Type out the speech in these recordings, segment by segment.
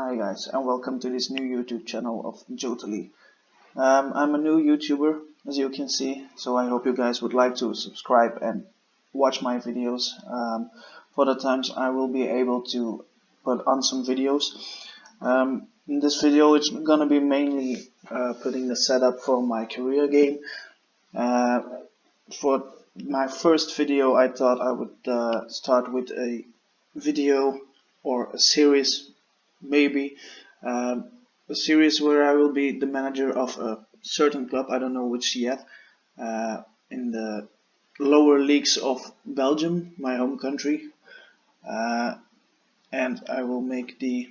Hi guys, and welcome to this new YouTube channel of Jotally. I'm a new YouTuber, as you can see, so I hope you guys would like to subscribe and watch my videos. For the times I will be able to put on some videos. In this video it's gonna be mainly putting the setup for my career game. For my first video I thought I would start with a video or a series, maybe a series where I will be the manager of a certain club, I don't know which yet, in the lower leagues of Belgium, my home country, and I will make the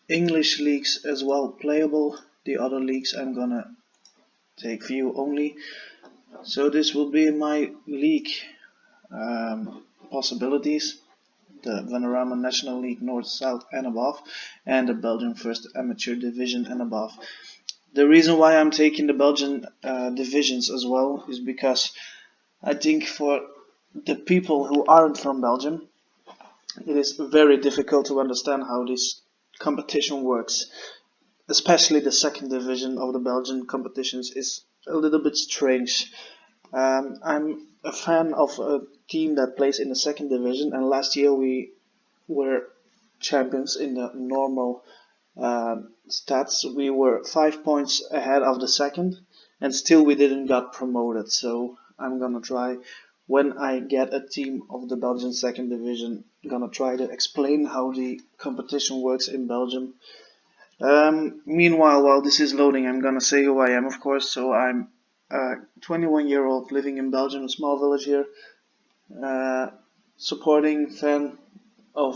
English leagues as well playable. The other leagues I'm gonna take view only. So this will be my league possibilities: the Vanarama National League North, South and above, and the Belgian First Amateur Division and above. The reason why I'm taking the Belgian divisions as well is because I think for the people who aren't from Belgium, it is very difficult to understand how this competition works. Especially the second division of the Belgian competitions is a little bit strange. I'm a fan of a team that plays in the second division, and last year we were champions in the normal stats. We were 5 points ahead of the second, and still we didn't got promoted. So I'm gonna try, when I get a team of the Belgian second division, gonna try to explain how the competition works in Belgium. Meanwhile, while this is loading, I'm gonna say who I am, of course. So I'm a 21-year-old living in Belgium, a small village here, supporting fan of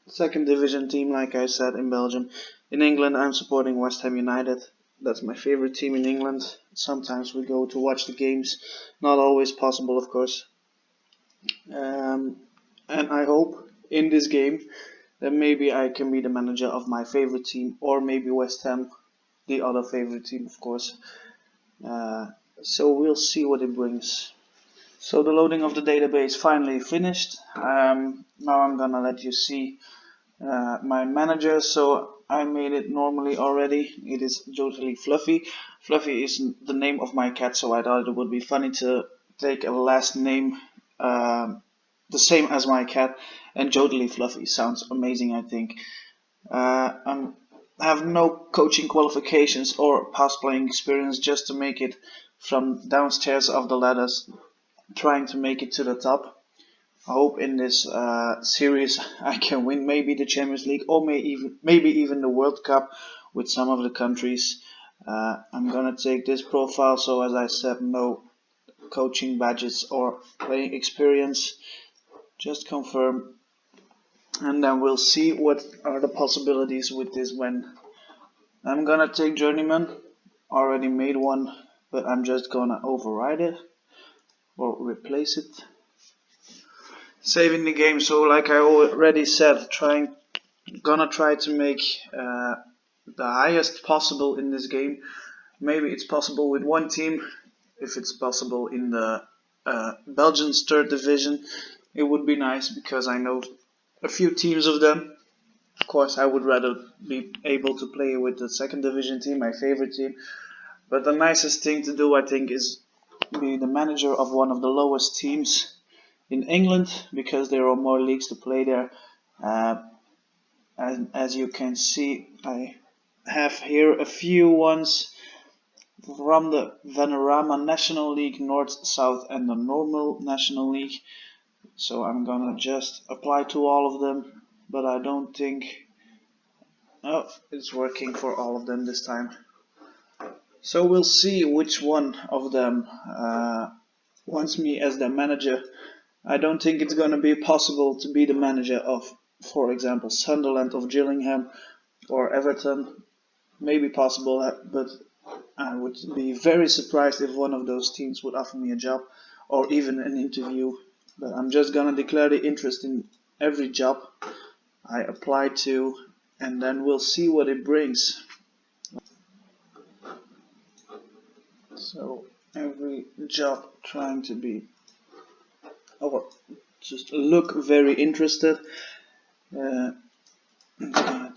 second division team, like I said, in Belgium. In England, I'm supporting West Ham United. That's my favorite team in England. Sometimes we go to watch the games, not always possible, of course. And I hope in this game that maybe I can be the manager of my favorite team, or maybe West Ham, the other favorite team, of course. So we'll see what it brings. So the loading of the database finally finished. Now I'm gonna let you see my manager. So I made it normally already. It is Jotally Fluffy. Fluffy is the name of my cat, so I thought it would be funny to take a last name the same as my cat, and Jotally Fluffy sounds amazing, I think. I have no coaching qualifications or past playing experience, just to make it from downstairs of the ladders, trying to make it to the top. I hope in this series I can win maybe the Champions League, or maybe even the World Cup with some of the countries. I'm gonna take this profile, so as I said, no coaching badges or playing experience, just confirm, and then we'll see what are the possibilities with this when. I'm gonna take Journeyman, already made one, but I'm just gonna override it or replace it. Saving the game. So like I already said, gonna try to make the highest possible in this game. Maybe it's possible with one team. If it's possible in the Belgian's third division, it would be nice, because I know a few teams of them. Of course, I would rather be able to play with the second division team, my favorite team. But the nicest thing to do, I think, is be the manager of one of the lowest teams in England, because there are more leagues to play there. And as you can see, I have here a few ones from the Vanarama National League North, South and the normal National League. So I'm gonna just apply to all of them, but I don't think it's working for all of them this time. So we'll see which one of them wants me as their manager. I don't think it's gonna be possible to be the manager of, for example, Sunderland, of Gillingham or Everton. Maybe possible, but I would be very surprised if one of those teams would offer me a job or even an interview. But I'm just gonna declare the interest in every job I apply to, and then we'll see what it brings. So every job trying to be, or just look very interested. I'm gonna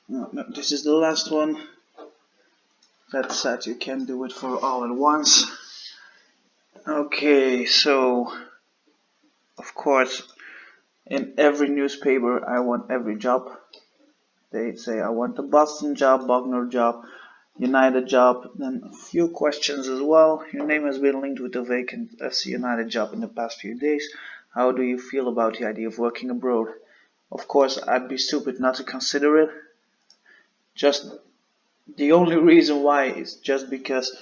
No, this is the last one. That said, you can do it for all at once. Okay, so of course, in every newspaper, I want every job. They say I want the Boston job, Bogner job, United job. Then a few questions as well. Your name has been linked with a vacant FC United job in the past few days. How do you feel about the idea of working abroad? Of course, I'd be stupid not to consider it. Just the only reason why is just because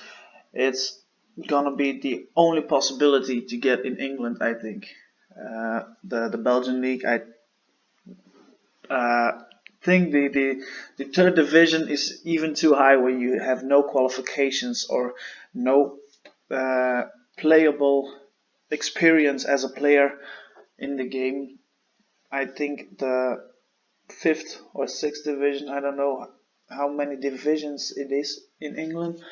it's gonna be the only possibility to get in England, I think. The Belgian league, I think the third division is even too high, where you have no qualifications or no playable experience as a player in the game. I think the fifth or sixth division, I don't know how many divisions it is in England,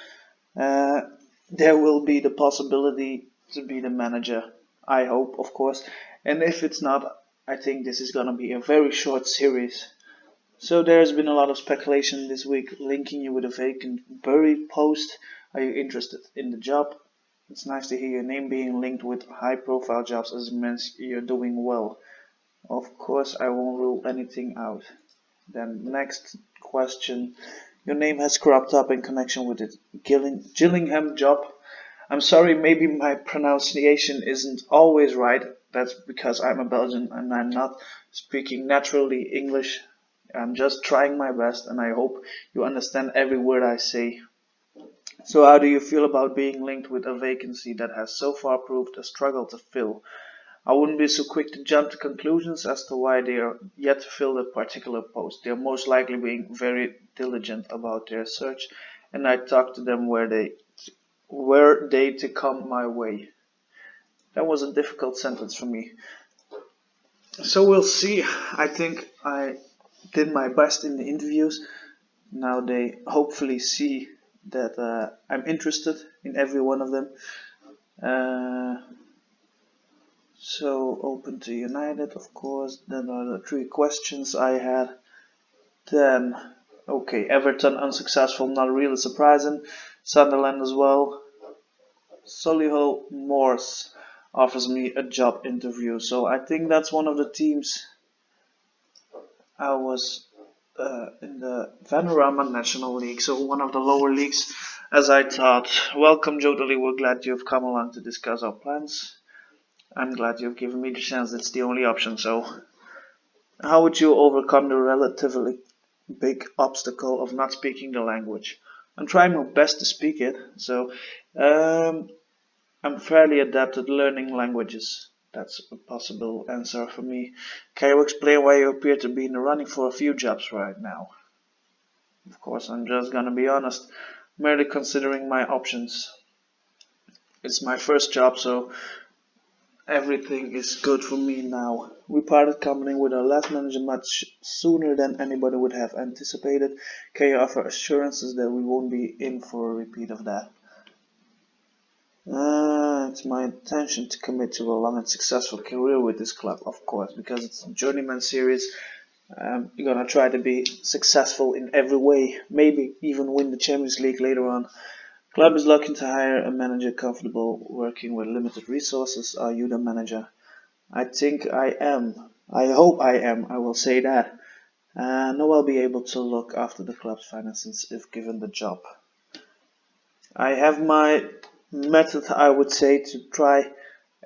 there will be the possibility to be the manager. I hope, of course, and if it's not, I think this is gonna be a very short series. So there's been a lot of speculation this week linking you with a vacant buried post. Are you interested in the job? It's nice to hear your name being linked with high profile jobs, as it means you're doing well. Of course, I won't rule anything out. Then next question. Your name has cropped up in connection with the Gillingham job. I'm sorry, maybe my pronunciation isn't always right. That's because I'm a Belgian and I'm not speaking naturally English. I'm just trying my best, and I hope you understand every word I say. So how do you feel about being linked with a vacancy that has so far proved a struggle to fill? I wouldn't be so quick to jump to conclusions as to why they are yet to fill that particular post. They are most likely being very diligent about their search, and I talk to them were they to come my way. That was a difficult sentence for me. So we'll see. I think I did my best in the interviews. Now they hopefully see that I'm interested in every one of them. So open to United, of course. Then are the three questions I had. Then, okay, Everton unsuccessful, not really surprising. Sunderland as well. Solihull Moors offers me a job interview. So I think that's one of the teams. I was in the Vanarama National League, so one of the lower leagues, as I thought. Welcome, Jodali. We're glad you've come along to discuss our plans. I'm glad you've given me the chance. It's the only option. So, how would you overcome the relatively big obstacle of not speaking the language? I'm trying my best to speak it. So, I'm fairly adept at learning languages. That's a possible answer for me. Can you explain why you appear to be in the running for a few jobs right now? Of course, I'm just gonna be honest, merely considering my options. It's my first job, so everything is good for me now. We parted company with our last manager much sooner than anybody would have anticipated. Can you offer assurances that we won't be in for a repeat of that? It's my intention to commit to a long and successful career with this club, of course, because it's a Journeyman series. You're gonna try to be successful in every way, maybe even win the Champions League later on. Club is looking to hire a manager comfortable working with limited resources. Are you the manager? I think I am. I hope I am. I will say that. No, I'll be able to look after the club's finances if given the job. I have my method, I would say, to try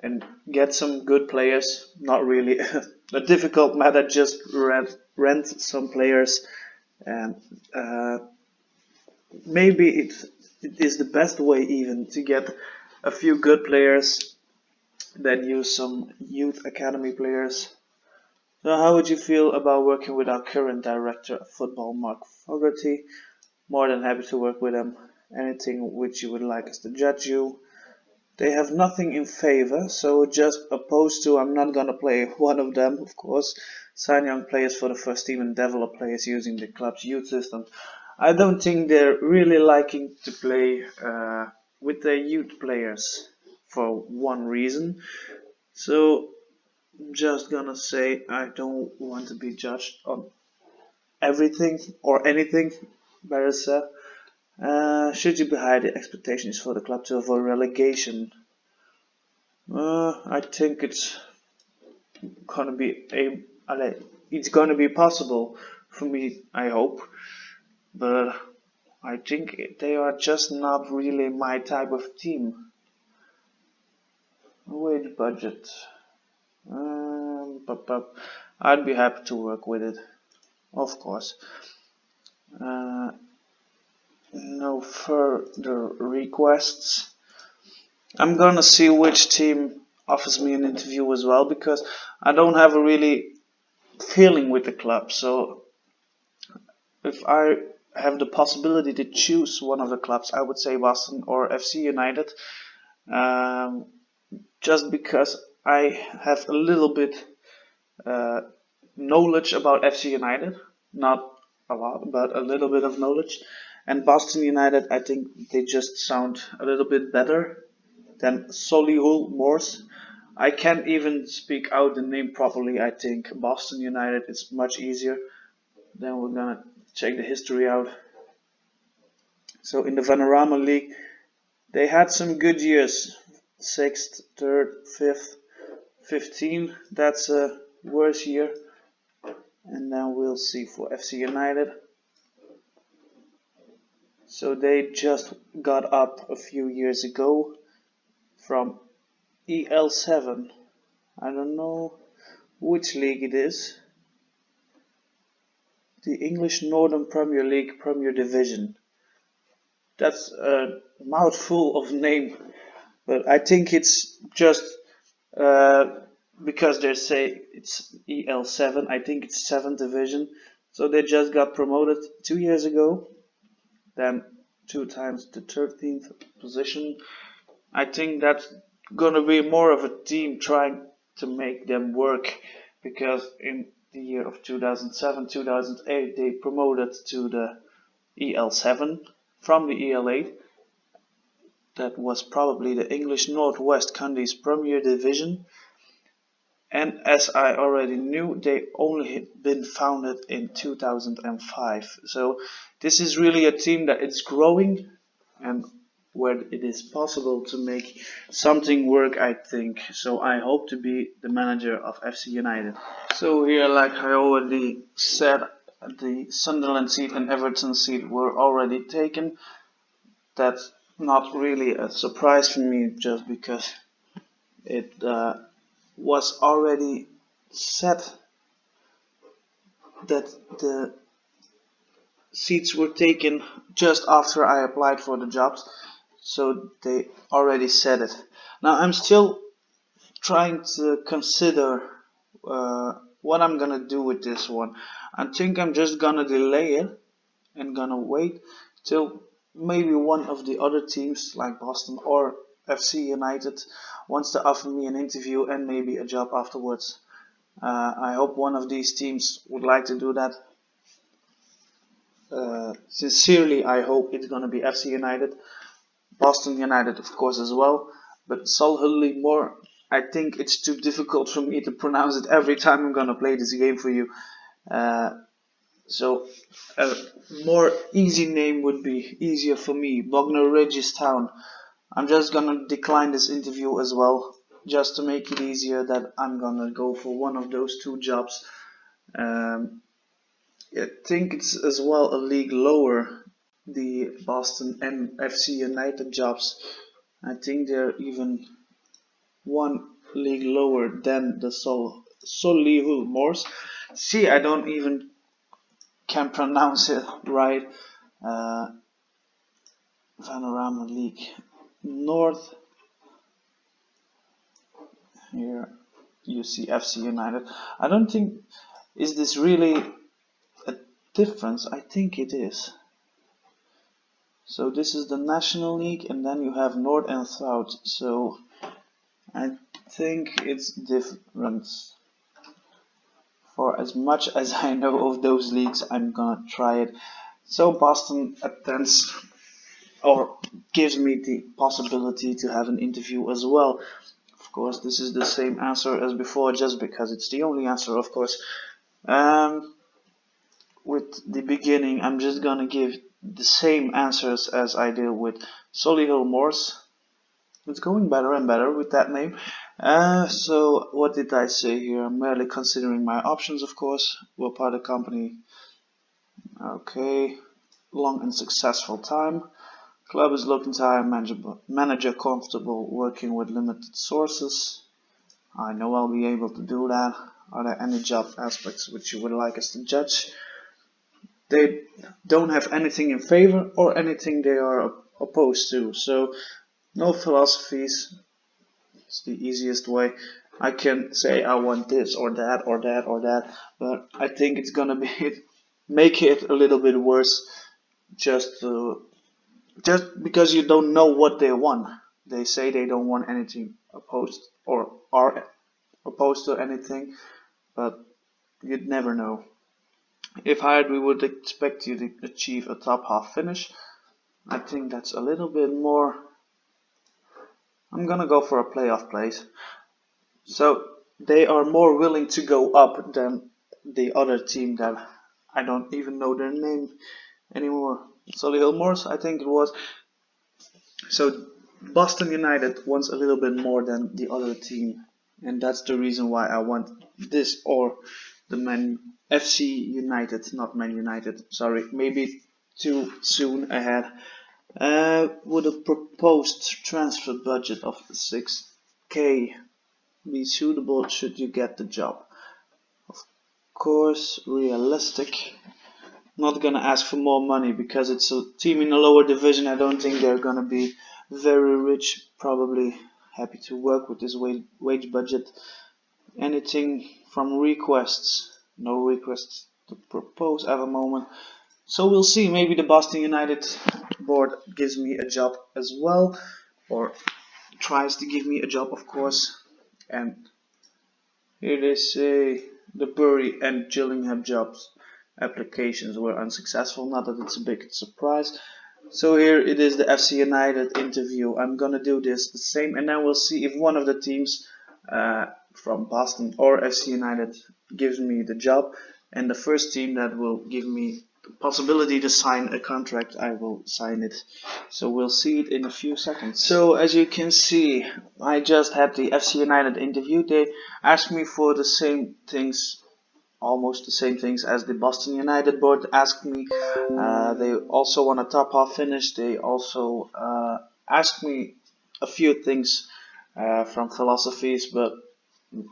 and get some good players. Not really a difficult method, just rent some players, and maybe it is the best way even to get a few good players, then use some youth academy players. So how would you feel about working with our current director of football, Mark Fogarty? More than happy to work with him. Anything which you would like us to judge you. They have nothing in favor, so just opposed to. I'm not gonna play one of them, of course. Sign young players for the first team and develop players using the club's youth system. I don't think they're really liking to play with their youth players for one reason. So I'm just gonna say I don't want to be judged on everything or anything, better said. Should you be high the expectations for the club to avoid relegation? I think it's gonna be it's gonna be possible for me, I hope, but I think they are just not really my type of team. Wage budget. I'd be happy to work with it, of course. No further requests. I'm gonna see which team offers me an interview as well, because I don't have a really feeling with the club. So if I have the possibility to choose one of the clubs, I would say Boston or FC United, just because I have a little bit knowledge about FC United, not a lot, but a little bit of knowledge. And Boston United, I think they just sound a little bit better than Solihull Moors. I can't even speak out the name properly. I think Boston United is much easier. Then we're gonna check the history out. So in the Vanarama League, they had some good years. 6th, 3rd, 5th, 15. That's a worse year. And then we'll see for FC United. So they just got up a few years ago from EL7. I don't know which league it is. The English Northern Premier League Premier Division. That's a mouthful of name, but I think it's just because they say it's EL7. I think it's 7th division. So they just got promoted 2 years ago. Then 2 times the 13th position. I think that's gonna be more of a team trying to make them work, because in the year of 2007-2008 they promoted to the EL7 from the EL8. That was probably the English Northwest Counties Premier Division. And as I already knew, they only had been founded in 2005. So this is really a team that is growing and where it is possible to make something work, I think. So I hope to be the manager of FC United. So here, like I already said, the Sunderland seat and Everton seat were already taken. That's not really a surprise for me, just because it was already set that the seats were taken just after I applied for the jobs, so they already said it. Now I'm still trying to consider what I'm gonna do with this one. I think I'm just gonna delay it and gonna wait till maybe one of the other teams like Boston or FC United wants to offer me an interview and maybe a job afterwards. I hope one of these teams would like to do that. Sincerely, I hope it's gonna be FC United, Boston United of course as well, but Solihull Moors, I think it's too difficult for me to pronounce it every time I'm gonna play this game for you. So a more easy name would be easier for me, Bognor Regis Town. I'm just gonna decline this interview as well, just to make it easier that I'm gonna go for one of those 2 jobs. I think it's as well a league lower, the Boston and FC United jobs. I think they're even 1 league lower than the Solihull Moors. See, I don't even can pronounce it right. Panorama League North. Here you see FC United. I don't think, is this really a difference? I think it is. So this is the National League, and then you have North and South. So I think it's different. For as much as I know of those leagues, I'm gonna try it. So Boston attends or gives me the possibility to have an interview as well. Of course, this is the same answer as before, just because it's the only answer, of course. with the beginning, I'm just gonna give the same answers as I did with Solihull Moors. It's going better and better with that name. So what did I say here? I'm merely considering my options, of course. We're part of the company. Okay. Long and successful time. Club is looking to hire manager comfortable working with limited sources. I know I'll be able to do that. Are there any job aspects which you would like us to judge? They don't have anything in favor or anything they are opposed to. So no philosophies. It's the easiest way. I can say I want this or that or that or that, but I think it's gonna be make it a little bit worse just because you don't know what they want. They say they don't want anything opposed or are opposed to anything, but you'd never know. If hired, we would expect you to achieve a top half finish. I think that's a little bit more. I'm gonna go for a playoff place. So they are more willing to go up than the other team that I don't even know their name anymore. Solihull Moors, I think it was. So Boston United wants a little bit more than the other team, and that's the reason why I want this or the FC United, not Man United. Sorry, maybe too soon ahead. Would a proposed transfer budget of 6k be suitable should you get the job? Of course, realistic. Not gonna ask for more money because it's a team in a lower division. I don't think they're gonna be very rich. Probably happy to work with this wage budget. Anything from requests? No requests to propose at the moment. So we'll see. Maybe the Boston United board gives me a job as well, or tries to give me a job, of course. And here they say the Bury and Gillingham jobs applications were unsuccessful. Not that it's a big surprise. So here it is, the FC United interview. I'm gonna do this the same, and then we'll see if one of the teams from Boston or FC United gives me the job, and the first team that will give me the possibility to sign a contract, I will sign it. So we'll see it in a few seconds. So as you can see, I just had the FC United interview. They asked me for the same things, almost the same things as the Boston United board asked me. They also want a top half finish. They also asked me a few things from philosophies, but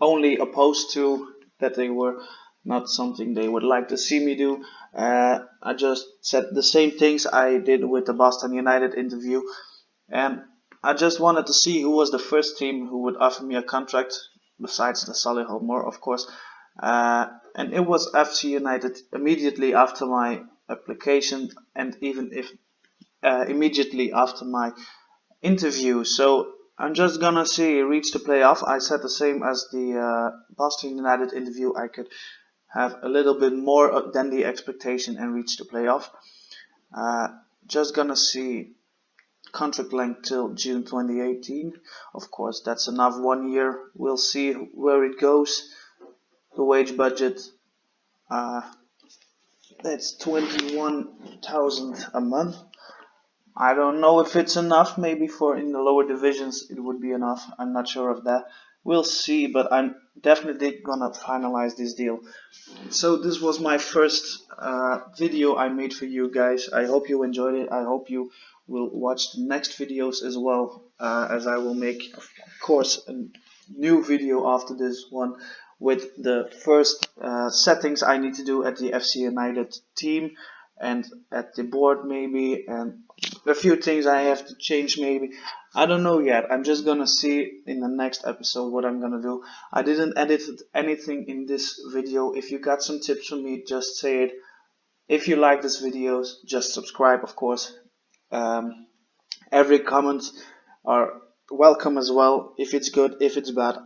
only opposed to, that they were not something they would like to see me do. I just said the same things I did with the Boston United interview, and I just wanted to see who was the first team who would offer me a contract, besides the Solihull Moors, of course. And it was FC United immediately after my application, and even if immediately after my interview. So I'm just gonna see reach the playoff. I said the same as the Boston United interview. I could have a little bit more than the expectation and reach the playoff. Just gonna see contract length till June 2018. Of course, that's enough, 1 year. We'll see where it goes. The wage budget, that's 21,000 a month. I don't know if it's enough. Maybe for in the lower divisions it would be enough. I'm not sure of that. We'll see, but I'm definitely gonna finalize this deal. So this was my first video I made for you guys. I hope you enjoyed it. I hope you will watch the next videos as well, as I will make, of course, a new video after this one with the first settings I need to do at the FC United team and at the board maybe, and a few things I have to change maybe. I don't know yet. I'm just gonna see in the next episode what I'm gonna do. I didn't edit anything in this video. If you got some tips from me, just say it. If you like this video, just subscribe, of course. Every comment are welcome as well. If it's good, if it's bad,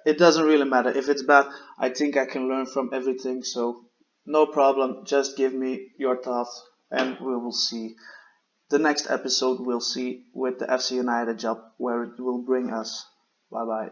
it doesn't really matter. If it's bad, I think I can learn from everything, so no problem. Just give me your thoughts and we will see. The next episode we'll see with the FC United job where it will bring us. Bye bye.